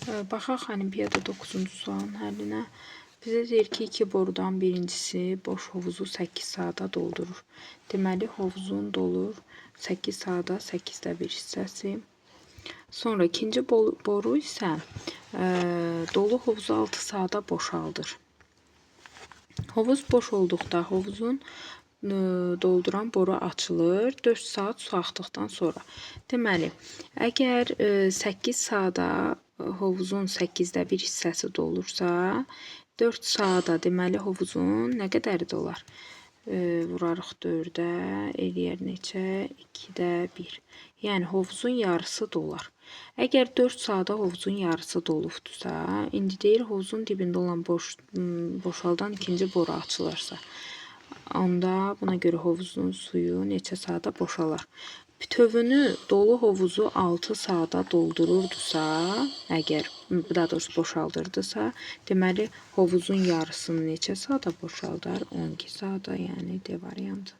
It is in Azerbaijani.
Baxaq olimpiada 9-cu sualın həllinə. Bizə deyir ki, 2 borudan birincisi boş hovuzu 8 saata doldurur. Deməli, hovuzun dolur 8 saata 8də 1 hissəsi. Sonra ikinci boru isə dolu hovuzu 6 saata boşaldır. Hovuz boş olduqda hovuzun dolduran boru açılır 4 saat su axdıqdan sonra. Deməli, əgər 8 saata hovuzun 8də 1 hissəsi dolursa, 4 saata deməli hovuzun nə qədəri dolar? Vurarıq 4-ə, eləyər neçə? 2də 1. Yəni hovuzun yarısı dolar. Əgər 4 saata hovuzun yarısı dolubdursa, indi deyir hovuzun dibində olan boşaldan ikinci boru açılırsa, onda buna görə hovuzun suyu neçə saata boşalar? Bütövünü dolu hovuzu 6 saata doldururdusa, əgər daha doğrusu boşaldırdısa, deməli hovuzun yarısını neçə saata boşaldar? 12 saata, yəni D variantı.